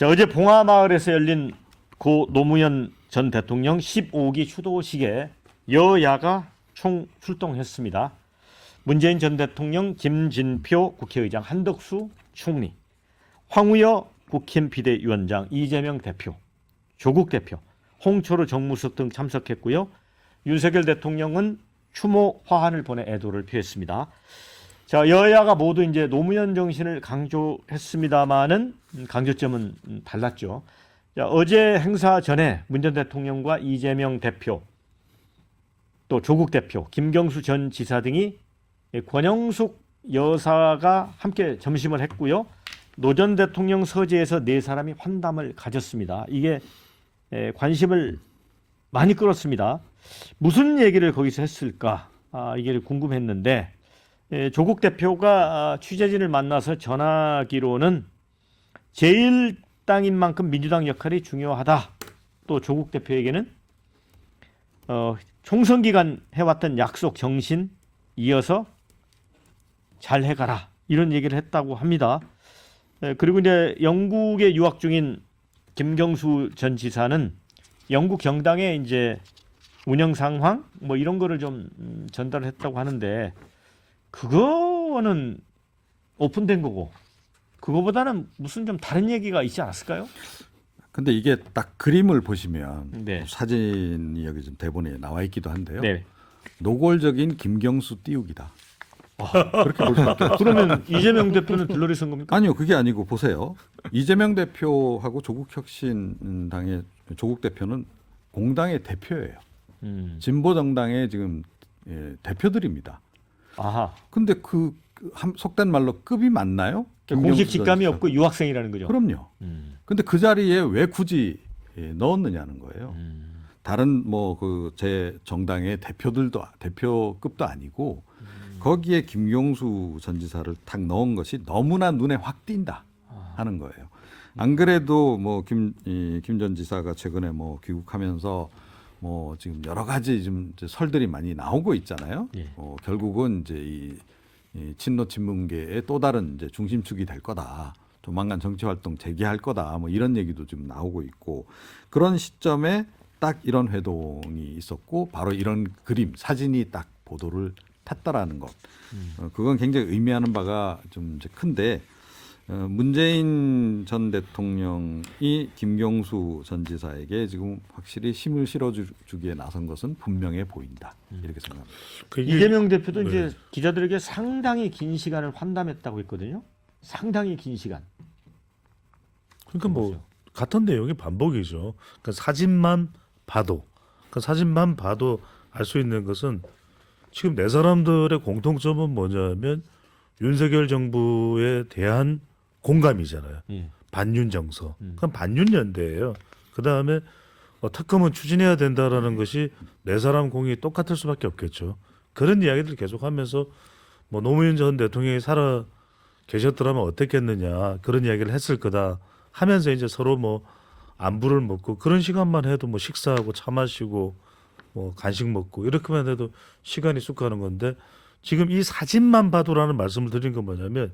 자, 어제 봉화마을에서 열린 고 노무현 전 대통령 15기 추도식에 여야가 총 출동했습니다. 문재인 전 대통령, 김진표 국회의장, 한덕수 총리, 황우여 국힘 비대위원장, 이재명 대표, 조국 대표, 홍철호 정무수석 등 참석했고요. 윤석열 대통령은 추모 화환을 보내 애도를 표했습니다. 자, 여야가 모두 이제 노무현 정신을 강조했습니다만은 강조점은 달랐죠. 자, 어제 행사 전에 문 전 대통령과 이재명 대표, 또 조국 대표, 김경수 전 지사 등이 권영숙 여사가 함께 점심을 했고요. 노 전 대통령 서재에서 네 사람이 환담을 가졌습니다. 이게 관심을 많이 끌었습니다. 무슨 얘기를 거기서 했을까? 이게 궁금했는데 조국 대표가 취재진을 만나서 전하기로는 제1당인 만큼 민주당 역할이 중요하다. 또 조국 대표에게는 총선 기간 해왔던 약속 정신 이어서 잘 해가라 이런 얘기를 했다고 합니다. 그리고 이제 영국에 유학 중인 김경수 전 지사는 영국 정당의 이제 운영 상황 뭐 이런 거를 좀 전달했다고 하는데 그거는 오픈된 거고 그거보다는 무슨 좀 다른 얘기가 있지 않았을까요? 근데 이게 딱 그림을 보시면 네. 사진이 여기 좀 대본에 나와 있기도 한데요. 네. 노골적인 김경수 띄우기다. 그렇게 볼 수밖에 없어요. 그러면 이재명 대표는 들러리 선 겁니까? 아니요, 그게 아니고 보세요. 이재명 대표하고 조국혁신당의 조국 대표는 공당의 대표예요. 진보 정당의 지금 대표들입니다. 아하. 근데 속된 말로 급이 맞나요? 공식 김경수 직감이 전 없고 유학생이라는 거죠. 그럼요. 근데 그 자리에 왜 굳이 넣었느냐는 거예요. 다른 뭐 그 제 정당의 대표급도 아니고 거기에 김경수 전 지사를 탁 넣은 것이 너무나 눈에 확 띈다 하는 거예요. 안 그래도 뭐 김 전 지사가 최근에 뭐 귀국하면서 뭐 지금 여러 가지 좀 설들이 많이 나오고 있잖아요. 예. 결국은 이제 이 친노 친문계의 또 다른 이제 중심축이 될 거다. 조만간 정치 활동 재개할 거다. 뭐 이런 얘기도 좀 나오고 있고 그런 시점에 딱 이런 회동이 있었고 바로 이런 그림 사진이 딱 보도를 탔다라는 것. 그건 굉장히 의미하는 바가 좀 이제 큰데 문재인 전 대통령이 김경수 전 지사에게 지금 확실히 힘을 실어주기에 나선 것은 분명해 보인다. 이렇게 생각합니다. 이재명 대표도 이제 기자들에게 상당히 긴 시간을 환담했다고 했거든요. 상당히 긴 시간. 그러니까 뭐 같은 내용의 반복이죠. 그러니까 사진만 봐도 알 수 있는 것은 지금 네 사람들의 공통점은 뭐냐면 윤석열 정부에 대한 공감이잖아요. 반윤 정서. 그건 반윤 연대예요. 그 다음에 특검은 추진해야 된다라는 것이 네 사람 공이 똑같을 수밖에 없겠죠. 그런 이야기들을 계속하면서 뭐 노무현 전 대통령이 살아 계셨더라면 어땠겠느냐 그런 이야기를 했을 거다 하면서 이제 서로 뭐 안부를 묻고 그런 시간만 해도 뭐 식사하고 차 마시고 뭐 간식 먹고 이렇게만 해도 시간이 쑥 가는 건데 지금 이 사진만 봐도라는 말씀을 드린 건 뭐냐면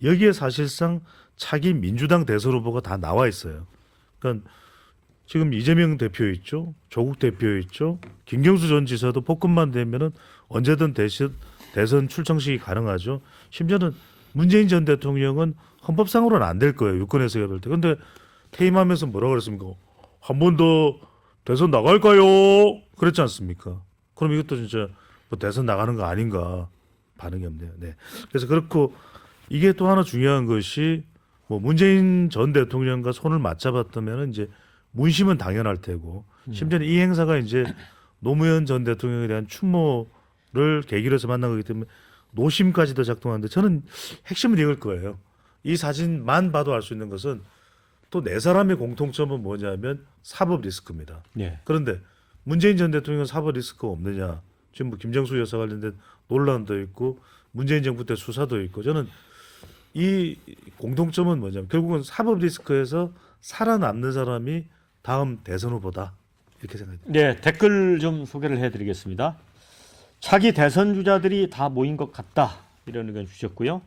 여기에 사실상 차기 민주당 대선 후보가 다 나와 있어요. 그러니까 지금 이재명 대표 있죠, 조국 대표 있죠, 김경수 전 지사도 복권만 되면은 언제든 대선 출정식이 가능하죠. 심지어는 문재인 전 대통령은 헌법상으로는 안 될 거예요. 유권에서 해야 될 때. 근데 퇴임하면서 뭐라 그랬습니까? 한 번 더 대선 나갈까요? 그랬지 않습니까? 그럼 이것도 진짜 뭐 대선 나가는 거 아닌가 반응이 없네요. 네. 그래서 그렇고 이게 또 하나 중요한 것이 뭐 문재인 전 대통령과 손을 맞잡았다면 이제 문심은 당연할 테고 심지어는 이 행사가 이제 노무현 전 대통령에 대한 추모를 계기로 해서 만난 거기 때문에 노심까지도 작동하는데 저는 핵심은 이걸 거예요. 이 사진만 봐도 알 수 있는 것은 또 네 사람의 공통점은 뭐냐면 사법 리스크입니다. 네. 그런데 문재인 전 대통령은 사법 리스크가 없느냐. 지금 뭐 김정수 여사 관련된 논란도 있고 문재인 정부 때 수사도 있고 저는 이 공통점은 뭐냐면 결국은 사법 리스크에서 살아남는 사람이 다음 대선 후보다 이렇게 생각합니다. 네, 댓글 좀 소개를 해드리겠습니다. 차기 대선 주자들이 다 모인 것 같다 이런 의견 주셨고요.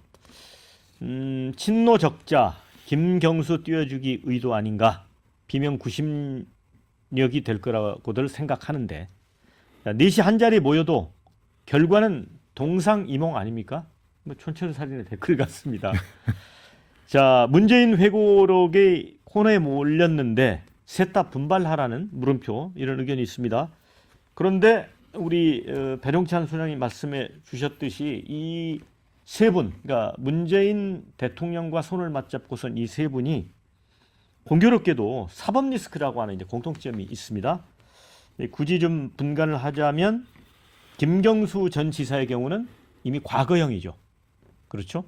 친노 적자 김경수 띄워주기 의도 아닌가, 비명 구심력이 될 거라고들 생각하는데, 자, 넷이 한 자리에 모여도 결과는 동상이몽 아닙니까? 뭐 촌철살인의 댓글 같습니다. 자, 문재인 회고록의 코너에 몰렸는데 셋 다 분발하라는 물음표, 이런 의견이 있습니다. 그런데 우리 배종찬 소장님 말씀해 주셨듯이 이 세 분, 그러니까 문재인 대통령과 손을 맞잡고선 이 세 분이 공교롭게도 사법 리스크라고 하는 이제 공통점이 있습니다. 굳이 좀 분간을 하자면 김경수 전 지사의 경우는 이미 과거형이죠. 그렇죠?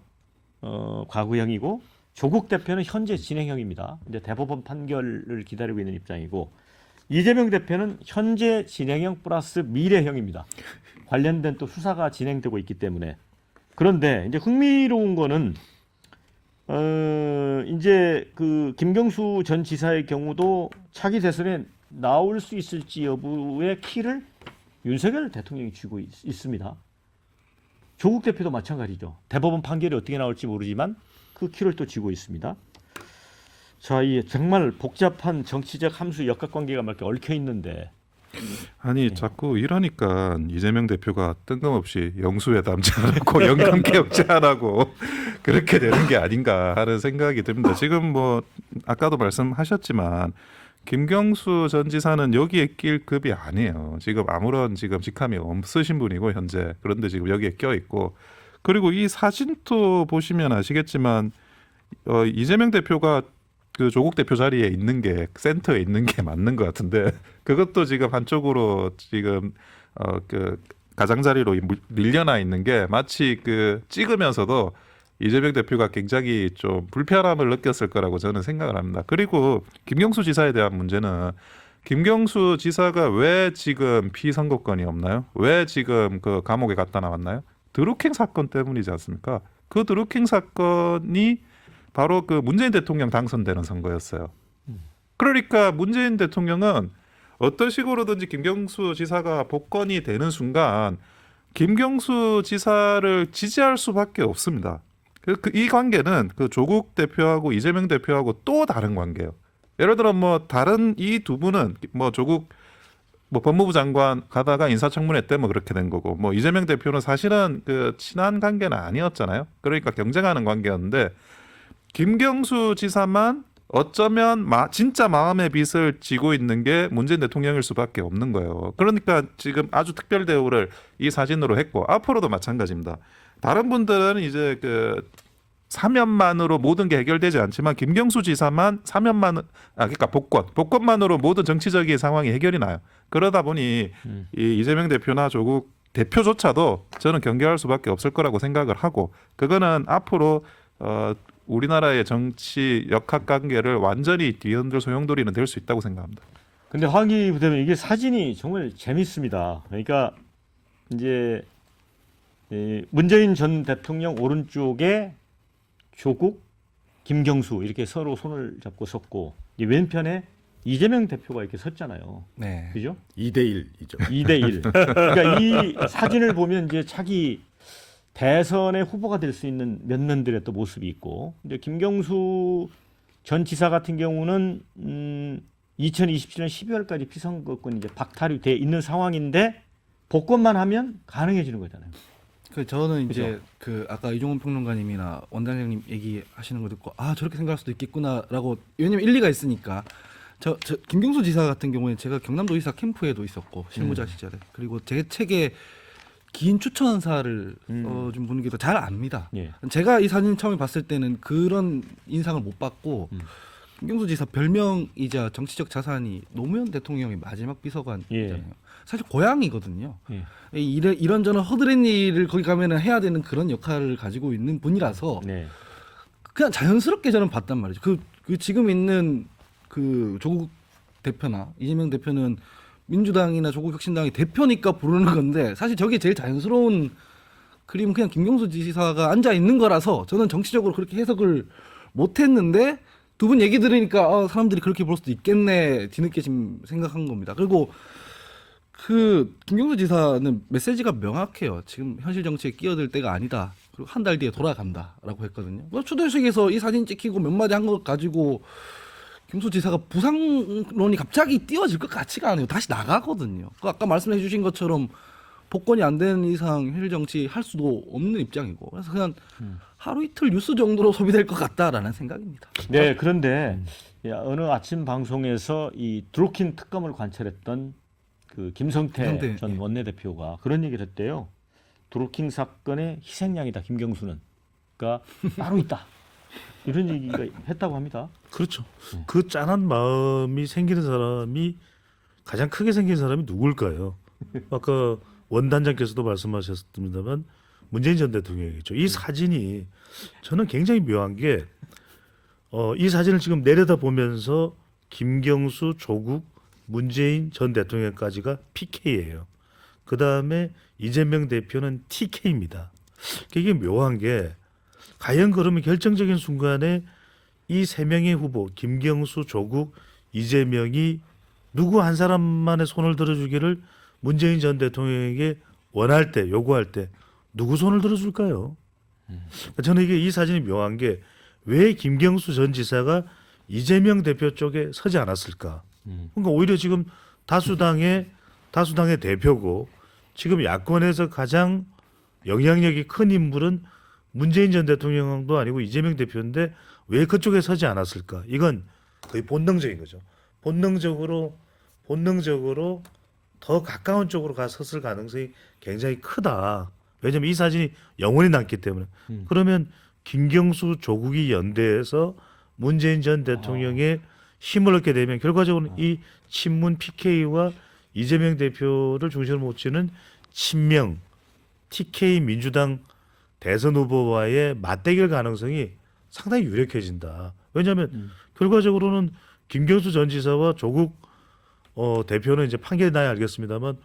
과거형이고, 조국 대표는 현재 진행형입니다. 이제 대법원 판결을 기다리고 있는 입장이고, 이재명 대표는 현재 진행형 플러스 미래형입니다. 관련된 또 수사가 진행되고 있기 때문에. 그런데 이제 흥미로운 거는 이제 그 김경수 전 지사의 경우도 차기 대선에 나올 수 있을지 여부의 키를 윤석열 대통령이 쥐고 있습니다. 조국 대표도 마찬가지죠. 대법원 판결이 어떻게 나올지 모르지만 그 키를 또 쥐고 있습니다. 자, 이 정말 복잡한 정치적 함수 역학관계가 막 이렇게 얽혀 있는데, 아니 자꾸 이러니까 이재명 대표가 뜬금없이 영수회담 제안하고 연관개혁 제안하고 그렇게 되는 게 아닌가 하는 생각이 듭니다. 지금 뭐 아까도 말씀하셨지만 김경수 전 지사는 여기에 낄 급이 아니에요. 지금 아무런 지금 직함이 없으신 분이고 현재. 그런데 지금 여기에 껴 있고, 그리고 이 사진도 보시면 아시겠지만 이재명 대표가 그 조국 대표 자리에 있는 게 센터에 있는 게 맞는 것 같은데, 그것도 지금 한쪽으로 지금 그 가장자리로 밀려나 있는 게 마치 그 찍으면서도 이재명 대표가 굉장히 좀 불편함을 느꼈을 거라고 저는 생각을 합니다. 그리고 김경수 지사에 대한 문제는, 김경수 지사가 왜 지금 피선거권이 없나요? 왜 지금 그 감옥에 갔다 나왔나요? 드루킹 사건 때문이지 않습니까? 그 드루킹 사건이 바로 그 문재인 대통령 당선되는 선거였어요. 그러니까 문재인 대통령은 어떤 식으로든지 김경수 지사가 복권이 되는 순간 김경수 지사를 지지할 수밖에 없습니다. 이 관계는 그 조국 대표하고 이재명 대표하고 또 다른 관계예요. 예를 들어 뭐 다른 이 두 분은 뭐 조국 뭐 법무부 장관 가다가 인사청문회 때문에 그렇게 된 거고, 뭐 이재명 대표는 사실은 그 친한 관계는 아니었잖아요. 그러니까 경쟁하는 관계였는데, 김경수 지사만 어쩌면 진짜 마음의 빚을 지고 있는 게 문재인 대통령일 수밖에 없는 거예요. 그러니까 지금 아주 특별 대우를 이 사진으로 했고, 앞으로도 마찬가지입니다. 다른 분들은 이제 그 사면만으로 모든 게 해결되지 않지만 김경수 지사만 그러니까 복권만으로 모든 정치적인 상황이 해결이 나요. 그러다 보니 이 이재명 대표나 조국 대표조차도 저는 경계할 수밖에 없을 거라고 생각을 하고, 그거는 앞으로 우리나라의 정치 역학관계를 완전히 뒤흔들 소용돌이는 될 수 있다고 생각합니다. 근데 황희 부대변인, 이게 사진이 정말 재밌습니다. 그러니까 이제 문재인 전 대통령 오른쪽에 조국, 김경수 이렇게 서로 손을 잡고 섰고, 이 왼편에 이재명 대표가 이렇게 섰잖아요. 네. 그죠? 2대1이죠. 2대1. 그러니까 이 사진을 보면 이제 차기 대선의 후보가 될 수 있는 면면들의 또 모습이 있고, 이제 김경수 전 지사 같은 경우는 2027년 12월까지 피선거권이 이제 박탈이 돼 있는 상황인데 복권만 하면 가능해지는 거잖아요. 그 저는 이제 그죠? 그 아까 이종훈 평론가님이나 원장님 얘기하시는 거 듣고 저렇게 생각할 수도 있겠구나라고, 왜냐면 일리가 있으니까. 저 김경수 지사 같은 경우에 제가 경남도 의사 캠프에도 있었고 실무자 시절에, 그리고 제 책에 긴 추천사를 좀 보는 게 더 잘 압니다. 예. 제가 이 사진 처음에 봤을 때는 그런 인상을 못 받고, 김경수 지사 별명이자 정치적 자산이 노무현 대통령의 마지막 비서관이잖아요. 예. 사실 고향이거든요. 예. 이런저런 허드렛 일을 거기 가면은 해야 되는 그런 역할을 가지고 있는 분이라서 네. 그냥 자연스럽게 저는 봤단 말이죠. 그 지금 있는 그 조국 대표나 이재명 대표는 민주당이나 조국혁신당의 대표니까 부르는 건데, 사실 저게 제일 자연스러운 그림은 그냥 김경수 지사가 앉아 있는 거라서 저는 정치적으로 그렇게 해석을 못했는데, 두 분 얘기 들으니까 사람들이 그렇게 볼 수도 있겠네 뒤늦게 지금 생각한 겁니다. 그리고 그 김경수 지사는 메시지가 명확해요. 지금 현실 정치에 끼어들 때가 아니다. 그리고 한 달 뒤에 돌아간다라고 했거든요. 뭐 추도식에서 이 사진 찍히고 몇 마디 한 것 가지고 김수 지사가 부상론이 갑자기 띄워질 것 같지가 않아요. 다시 나가거든요. 그 아까 말씀해 주신 것처럼 복권이 안 되는 이상 현 정치 할 수도 없는 입장이고 그래서 그냥 하루 이틀 뉴스 정도로 소비될 것 같다라는 생각입니다. 네, 그런데 어느 아침 방송에서 이 드루킹 특검을 관찰했던 그 김성태 김성태, 전 예. 원내대표가 그런 얘기를 했대요. 드루킹 사건의 희생양이다 김경수는. 그러니까 따로 있다. 이런 얘기가 했다고 합니다. 그렇죠. 그 짠한 마음이 생기는 사람이 가장 크게 생긴 사람이 누굴까요? 아까 원단장께서도 말씀하셨습니다만 문재인 전 대통령이겠죠. 이 사진이 저는 굉장히 묘한 게 이 사진을 지금 내려다 보면서 김경수, 조국, 문재인 전 대통령까지가 PK예요. 그 다음에 이재명 대표는 TK입니다. 이게 묘한 게 과연 그러면 결정적인 순간에 이 세 명의 후보 김경수, 조국, 이재명이 누구 한 사람만의 손을 들어주기를 문재인 전 대통령에게 원할 때 요구할 때 누구 손을 들어줄까요? 저는 이게 이 사진이 묘한 게 왜 김경수 전 지사가 이재명 대표 쪽에 서지 않았을까? 그러니까 오히려 지금 다수당의 대표고 지금 야권에서 가장 영향력이 큰 인물은 문재인 전 대통령도 아니고 이재명 대표인데 왜 그쪽에 서지 않았을까? 이건 거의 본능적인 거죠. 본능적으로 더 가까운 쪽으로 가 섰을 가능성이 굉장히 크다. 왜냐하면 이 사진이 영원히 남기 때문에. 그러면 김경수, 조국이 연대해서 문재인 전 대통령의 힘을 얻게 되면 결과적으로 이 친문 PK와 이재명 대표를 중심으로 모치는 친명 TK 민주당 대선 후보와의 맞대결 가능성이 상당히 유력해진다. 왜냐하면 결과적으로는 김경수 전 지사와 조국 대표는 이제 판결이 나야 알겠습니다만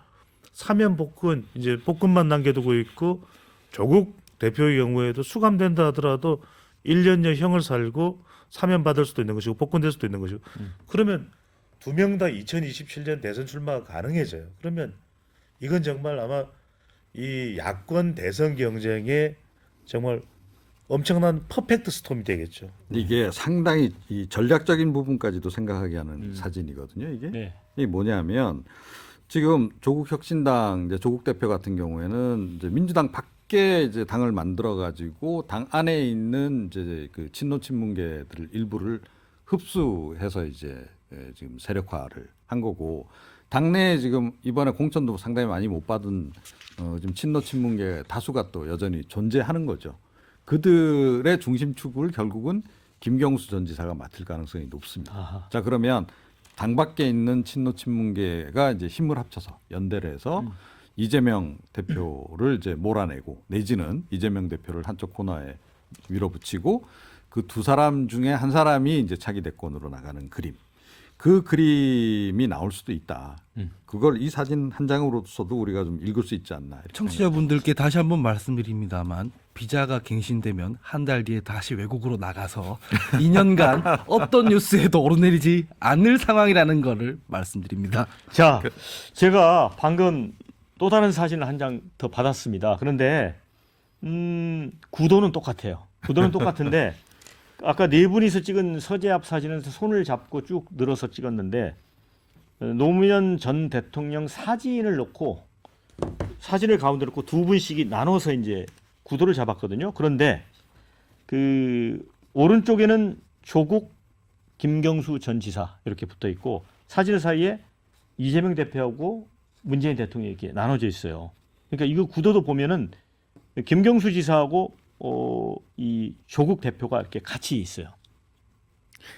사면 복권 이제 복권만 남겨두고 있고 조국 대표의 경우에도 수감된다 하더라도 1년여 형을 살고 사면 받을 수도 있는 것이고 복권될 수도 있는 것이고 그러면 두 명 다 2027년 대선 출마가 가능해져요. 그러면 이건 정말 아마 이 야권 대선 경쟁에 정말 엄청난 퍼펙트 스톰이 되겠죠. 이게 상당히 이 전략적인 부분까지도 생각하게 하는 사진이거든요. 이게 네. 이게 뭐냐면 지금 조국 혁신당 이제 조국 대표 같은 경우에는 이제 민주당 밖에 이제 당을 만들어 가지고 당 안에 있는 이제 그 친노 친문계들 일부를 흡수해서 이제 지금 세력화를 한 거고 당내에 지금 이번에 공천도 상당히 많이 못 받은 지금 친노 친문계 다수가 또 여전히 존재하는 거죠. 그들의 중심축을 결국은 김경수 전 지사가 맡을 가능성이 높습니다. 아하. 자 그러면 당 밖에 있는 친노 친문계가 이제 힘을 합쳐서 연대를 해서 이재명 대표를 이제 몰아내고 내지는 이재명 대표를 한쪽 코너에 밀어붙이고 그 두 사람 중에 한 사람이 이제 차기 대권으로 나가는 그림. 그 그림이 나올 수도 있다. 그걸 이 사진 한 장으로서도 우리가 좀 읽을 수 있지 않나. 이렇게 청취자분들께 다시 한번 말씀드립니다만 비자가 갱신되면 한 달 뒤에 다시 외국으로 나가서 2년간 어떤 뉴스에도 오르내리지 않을 상황이라는 거를 말씀드립니다. 자, 제가 방금 또 다른 사진을 한 장 더 받았습니다. 그런데 구도는 똑같아요. 구도는 똑같은데 아까 네 분이서 찍은 서재 앞 사진은 손을 잡고 쭉 늘어서 찍었는데 노무현 전 대통령 사진을 넣고 사진을 가운데 놓고 두 분씩이 나눠서 이제 구도를 잡았거든요. 그런데 그 오른쪽에는 조국, 김경수 전 지사 이렇게 붙어 있고 사진 사이에 이재명 대표하고 문재인 대통령이 이렇게 나눠져 있어요. 그러니까 이거 구도도 보면은 김경수 지사하고 이 조국 대표가 이렇게 같이 있어요.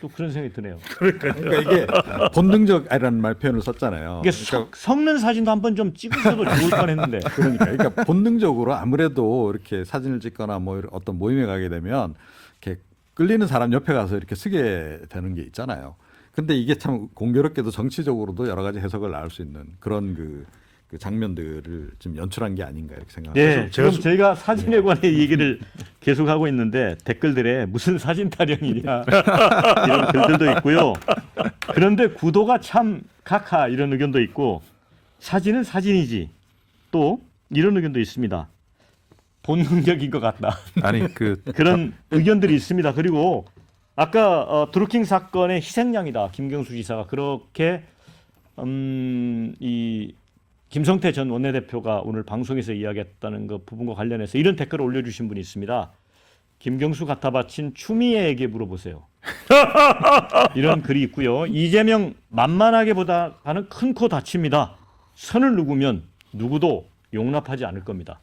또 그런 생각이 드네요. 그러니까 이게 본능적이라는 말 표현을 썼잖아요. 이게 섞는 사진도 한번 좀 찍으셔도 좋을 뻔했는데. 그러니까 본능적으로 아무래도 이렇게 사진을 찍거나 뭐 어떤 모임에 가게 되면 이렇게 끌리는 사람 옆에 가서 이렇게 쓰게 되는 게 있잖아요. 근데 이게 참 공교롭게도 정치적으로도 여러 가지 해석을 나올 수 있는 그런 그 장면들을 좀 연출한 게 아닌가 이렇게 생각합니다. 네, 지금 저희가 사진에 관해 얘기를 계속하고 있는데 댓글들에 무슨 사진 타령이냐 이런 글들도 있고요. 그런데 구도가 참 카카 이런 의견도 있고 사진은 사진이지 또 이런 의견도 있습니다. 본능적인 것 같다. 아니 그 그런 의견들이 있습니다. 그리고 아까 드루킹 사건의 희생양이다. 김경수 지사가 그렇게 이 김성태 전 원내대표가 오늘 방송에서 이야기했다는 그 부분과 관련해서 이런 댓글을 올려주신 분이 있습니다. 김경수 갖다 바친 추미애에게 물어보세요. 이런 글이 있고요. 이재명 만만하게 보다가는 큰 코 다칩니다. 선을 누구면 누구도 용납하지 않을 겁니다.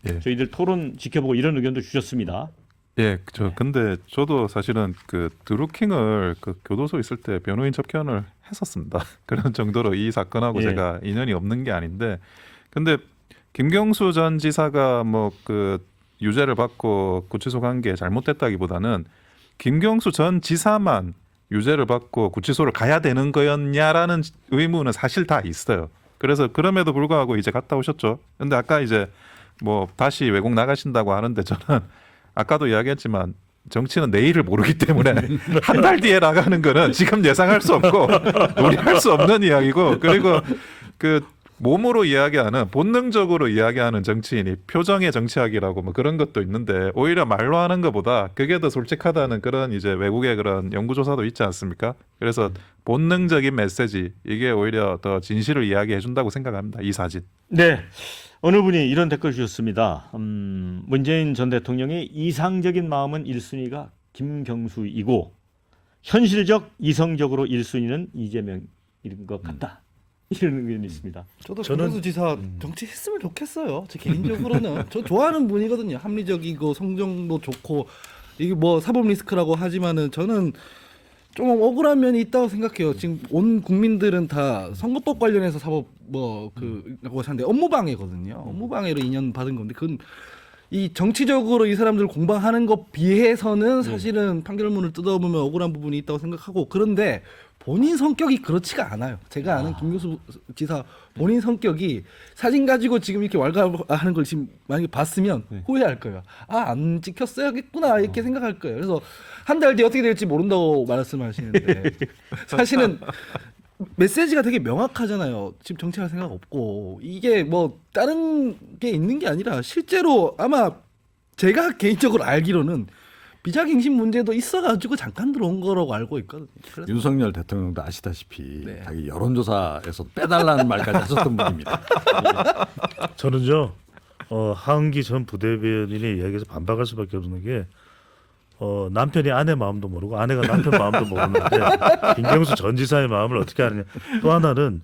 예. 저희들 토론 지켜보고 이런 의견도 주셨습니다. 예, 근데 저도 사실은 그 드루킹을 그 교도소 있을 때 변호인 접견을 했었습니다. 그런 정도로 이 사건하고 예. 제가 인연이 없는 게 아닌데, 근데 김경수 전 지사가 뭐 그 유죄를 받고 구치소 간 게 잘못됐다기보다는 김경수 전 지사만 유죄를 받고 구치소를 가야 되는 거였냐라는 의문은 사실 다 있어요. 그래서 그럼에도 불구하고 이제 갔다 오셨죠. 근데 아까 이제 뭐 다시 외국 나가신다고 하는데 저는 아까도 이야기했지만 정치는 내일을 모르기 때문에 한 달 뒤에 나가는 거는 지금 예상할 수 없고 우려할 수 없는 이야기고, 그리고 그 몸으로 이야기하는 본능적으로 이야기하는 정치인이 표정의 정치학이라고 뭐 그런 것도 있는데 오히려 말로 하는 것보다 그게 더 솔직하다는 그런 이제 외국의 그런 연구조사도 있지 않습니까? 그래서 본능적인 메시지, 이게 오히려 더 진실을 이야기해 준다고 생각합니다. 이 사진. 네. 어느 분이 이런 댓글 주셨습니다. 문재인 전 대통령의 이상적인 마음은 1순위가 김경수이고 현실적 이성적으로 1순위는 이재명인 것 같다. 이런 의견이 있습니다. 저도 저는- 김경수 지사 정치했으면 좋겠어요. 제 개인적으로는 저 좋아하는 분이거든요. 합리적이고 성정도 좋고 이게 뭐 사법 리스크라고 하지만은 저는 좀 억울한 면이 있다고 생각해요. 지금 온 국민들은 다 선거법 관련해서 사법 뭐그라고 하는데 업무방해거든요. 업무방해로 2년 받은 건데 그건 이 정치적으로 이 사람들 공방하는 것 비해서는 사실은 판결문을 뜯어보면 억울한 부분이 있다고 생각하고, 그런데 본인 성격이 그렇지가 않아요. 제가 아는 김경수 지사 본인 성격이 사진 가지고 지금 이렇게 왈가하는 걸 지금 만약에 봤으면 후회할 거예요. 아, 안 찍혔어야겠구나 이렇게 생각할 거예요. 그래서 한 달 뒤에 어떻게 될지 모른다고 말씀하시는데 사실은 메시지가 되게 명확하잖아요. 지금 정치할 생각 없고 이게 뭐 다른 게 있는 게 아니라 실제로 아마 제가 개인적으로 알기로는 비자갱신 문제도 있어가지고 잠깐 들어온 거라고 알고 있거든요. 그래서 윤석열 대통령도 아시다시피 네. 자기 여론조사에서 빼달라는 말까지 하셨던 분입니다. 저는요 하은기 전 부대변인의 이야기에서 반박할 수밖에 없는 게 남편이 아내 마음도 모르고 아내가 남편 마음도 모르는데 김경수 전 지사의 마음을 어떻게 아느냐. 또 하나는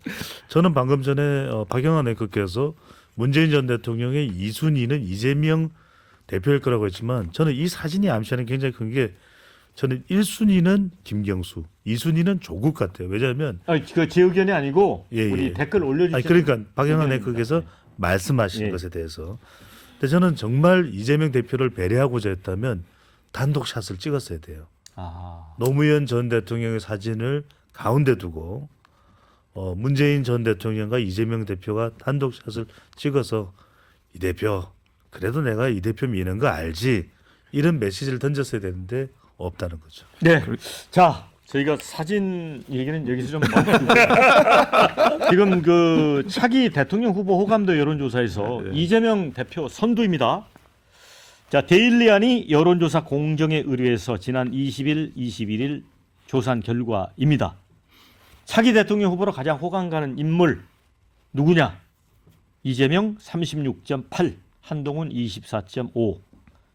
저는 방금 전에 박영환 앵커께서 문재인 전 대통령의 2순위는 이재명 대표일 거라고 했지만 저는 이 사진이 암시하는 굉장히 큰 게 저는 1순위는 김경수, 2순위는 조국 같아요. 왜냐하면 그 제 의견이 아니고 예, 우리 예. 댓글 올려주신 그러니까 박영환 의견입니다. 앵커께서 말씀하신 예. 것에 대해서. 근데 저는 정말 이재명 대표를 배려하고자 했다면 단독 샷을 찍었어야 돼요. 아, 노무현 전 대통령의 사진을 가운데 두고 문재인 전 대통령과 이재명 대표가 단독 샷을 찍어서 이 대표 그래도 내가 이 대표 미는 거 알지 이런 메시지를 던졌어야 되는데 없다는 거죠. 네. 자, 저희가 사진 얘기는 여기서 좀 멈추고 지금 그 차기 대통령 후보 호감도 여론조사에서 이재명 대표 선두입니다. 자, 데일리안이 여론조사 공정에 의뢰해서 지난 20일, 21일 조사한 결과입니다. 차기 대통령 후보로 가장 호감 가는 인물 누구냐? 이재명 36.8, 한동훈 24.5,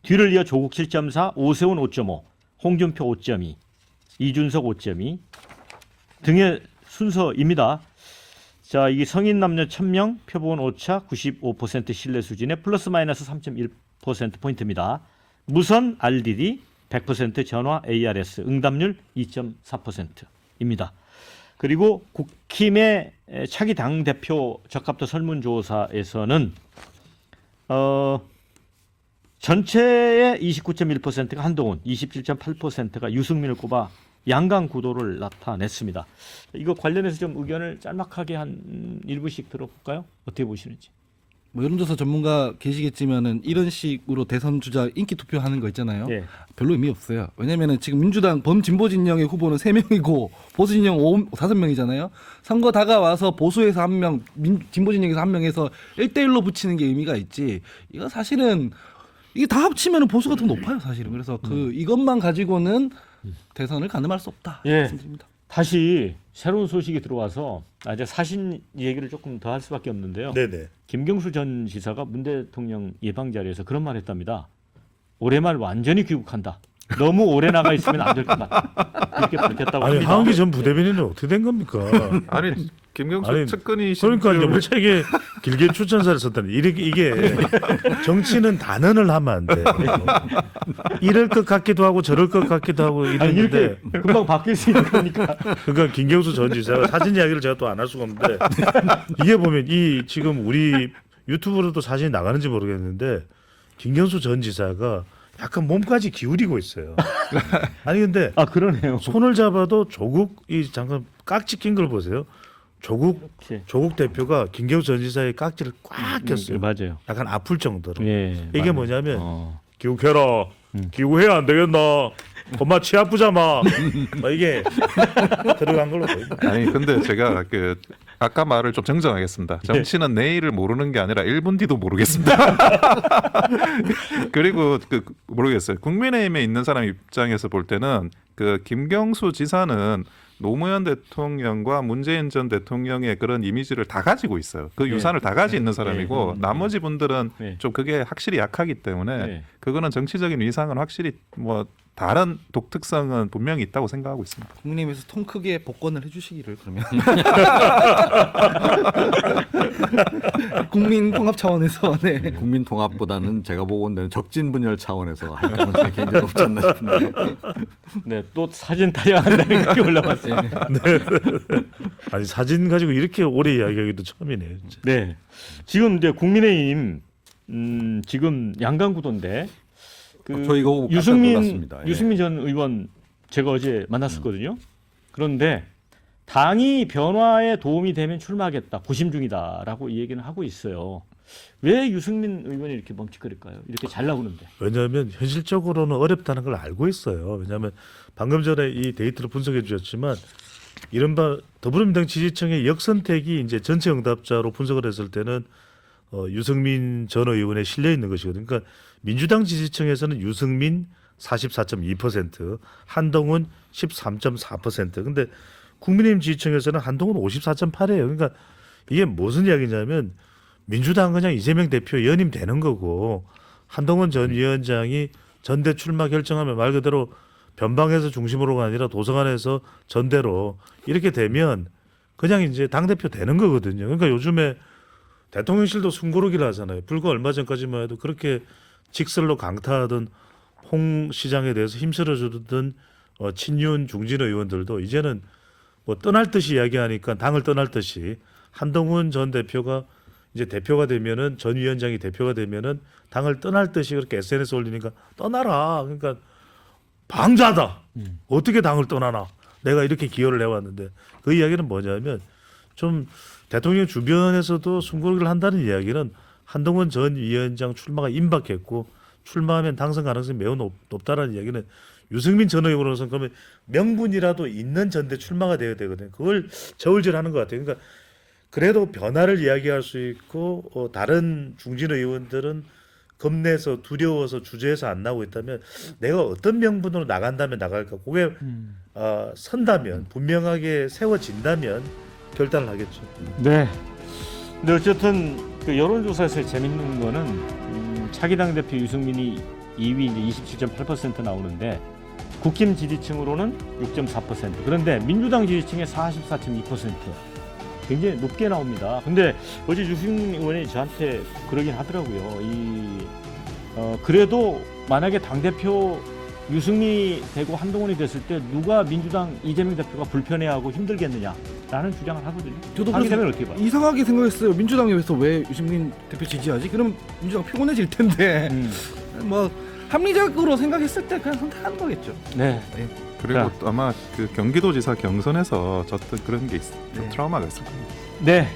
뒤를 이어 조국 7.4, 오세훈 5.5, 홍준표 5.2, 이준석 5.2 등의 순서입니다. 자, 이게 성인 남녀 1000명, 표본 오차 95% 신뢰 수준에 플러스 마이너스 3.1%포인트입니다. 무선 RDD 100% 전화 ARS 응답률 2.4%입니다. 그리고 국힘의 차기 당대표 적합도 설문조사에서는 전체의 29.1%가 한동훈, 27.8%가 유승민을 꼽아 양강 구도를 나타냈습니다. 이거 관련해서 좀 의견을 짤막하게 한 1분씩 들어볼까요? 어떻게 보시는지. 뭐 여론조사 전문가 계시겠지만은 이런 식으로 대선 주자 인기 투표하는 거 있잖아요. 예. 별로 의미 없어요. 왜냐면은 지금 민주당 범진보 진영의 후보는 3명이고 보수 진영 5-5명이잖아요. 선거 다가와서 보수에서 1명, 진보 진영에서 1명에서 1대1로 붙이는 게 의미가 있지. 이거 사실은 이게 다 합치면 보수가 더 높아요, 사실은. 그래서 이것만 가지고는 대선을 가늠할 수 없다. 예. 말씀드립니다. 다시 새로운 소식이 들어와서 이제 사신 얘기를 조금 더 할 수밖에 없는데요. 네네. 김경수 전 지사가 문 대통령 예방 자리에서 그런 말 했답니다. 올해 말 완전히 귀국한다. 너무 오래 나가 있으면 안 될 것 같다. 이렇게 밝혔다고 아니 합니다. 하은기 전 부대변인은 어떻게 된 겁니까? 아니 김경수 아니, 측근이 그러니까 이제 뭐 책에 길게 출전사를 썼다니 이게 정치는 단언을 하면 안 돼. 이럴 것 같기도 하고 저럴 것 같기도 하고 아니, 이랬는데 이렇게 금방 바뀔 수 있는 거니까. 그러니까 김경수 전 지사가 사진 이야기를 제가 또 안 할 수가 없는데 이게 보면 이 지금 우리 유튜브로도 사진이 나가는지 모르겠는데 김경수 전 지사가 약간 몸까지 기울이고 있어요. 아니 근데 아 그러네요. 손을 잡아도 조국 이 잠깐 깍지 낀 걸 보세요. 조국 대표가 김경수 전 지사의 깍지를 꽉 꼈어요. 맞아요. 약간 아플 정도로. 예, 이게 맞아요. 뭐냐면 기국해라. 기국해야 안 되겠나. 엄마 치 아프자마. 뭐 이게 들어간 걸로 보입니다. 아니 근데 제가 그 아까 말을 좀 정정하겠습니다. 정치는 내일을 모르는 게 아니라 1분 뒤도 모르겠습니다. 그리고 그 모르겠어요. 국민의힘에 있는 사람 입장에서 볼 때는 그 김경수 지사는 노무현 대통령과 문재인 전 대통령의 그런 이미지를 다 가지고 있어요. 그 유산을 다 가지고 있는 사람이고 나머지 분들은 네. 좀 그게 확실히 약하기 때문에 네. 그거는 정치적인 위상은 확실히 뭐 다른 독특성은 분명히 있다고 생각하고 있습니다. 국민의힘에서 통 크게 복권을 해주시기를 그러면 국민 통합 차원에서 네. 국민 통합보다는 제가 보건대는 적진 분열 차원에서 할 가능성이 굉장히 높지 않나 싶네요. 네, 또 사진 타령한다는 게 올라왔어요. 아니 사진 가지고 이렇게 오래 이야기하기도 처음이네요. 진짜. 네, 지금 이제 국민의힘 지금 양강구도인데 저 이거 깜짝 유승민 놀랐습니다. 예. 유승민 전 의원 제가 어제 만났었거든요. 그런데 당이 변화에 도움이 되면 출마하겠다, 고심 중이다라고 이 얘기는 하고 있어요. 왜 유승민 의원이 이렇게 멈칫거릴까요? 이렇게 잘 나오는데. 왜냐하면 현실적으로는 어렵다는 걸 알고 있어요. 왜냐하면 방금 전에 이 데이터를 분석해 주셨지만 이른바 더불어민주당 지지층의 역선택이 이제 전체 응답자로 분석을 했을 때는 유승민 전 의원에 실려 있는 것이거든요. 그러니까 민주당 지지층에서는 유승민 44.2%, 한동훈 13.4%. 근데 국민의힘 지지층에서는 한동훈 54.8이에요. 그러니까 이게 무슨 이야기냐면 민주당은 그냥 이재명 대표 연임 되는 거고 한동훈 전 위원장이 전대 출마 결정하면 말 그대로 변방에서 중심으로가 아니라 도서관에서 전대로 이렇게 되면 그냥 이제 당대표 되는 거거든요. 그러니까 요즘에 대통령실도 숨고르기를 하잖아요. 불과 얼마 전까지만 해도 그렇게 직설로 강타하던 홍 시장에 대해서 힘실어주던 친윤 중진 의원들도 이제는 뭐 떠날 듯이 이야기하니까 당을 떠날 듯이 한동훈 전 대표가 이제 대표가 되면은 전 위원장이 대표가 되면은 당을 떠날 듯이 그렇게 SNS 올리니까 떠나라. 그러니까 방자다. 어떻게 당을 떠나나? 내가 이렇게 기여를 해왔는데 그 이야기는 뭐냐면 좀 대통령 주변에서도 숨고르기를 한다는 이야기는 한동훈 전 위원장 출마가 임박했고 출마하면 당선 가능성이 매우 높다라는 이야기는 유승민 전 의원으로서는 그러면 명분이라도 있는 전대 출마가 되어야 되거든요. 그걸 저울질하는 것 같아요. 그러니까 그래도 변화를 이야기할 수 있고 다른 중진 의원들은 겁내서 두려워서 주저해서 안 나오고 있다면 내가 어떤 명분으로 나간다면 나갈까? 그게 선다면 분명하게 세워진다면 결단을 하겠죠. 네. 근데 어쨌든 그 여론조사에서 재밌는 거는 차기 당 대표 유승민이 2위 이제 27.8% 나오는데 국힘 지지층으로는 6.4%. 그런데 민주당 지지층의 44.2%. 굉장히 높게 나옵니다. 근데 어제 유승민 의원이 저한테 그러긴 하더라고요. 그래도 만약에 당 대표 유승민이 되고 한동훈이 됐을 때 누가 민주당 이재명 대표가 불편해하고 힘들겠느냐라는 주장을 하거든요. 저도 하게 그래서 되면 어떻게 봐요? 이상하게 생각했어요. 민주당에서 왜 유승민 대표 지지하지? 그럼 민주당 피곤해질 텐데 뭐 합리적으로 생각했을 때 그냥 선택한 거겠죠. 네. 그리고 또 아마 그 경기도지사 경선에서 졌던 그런 게 트라우마가 있을 겁니다. 네.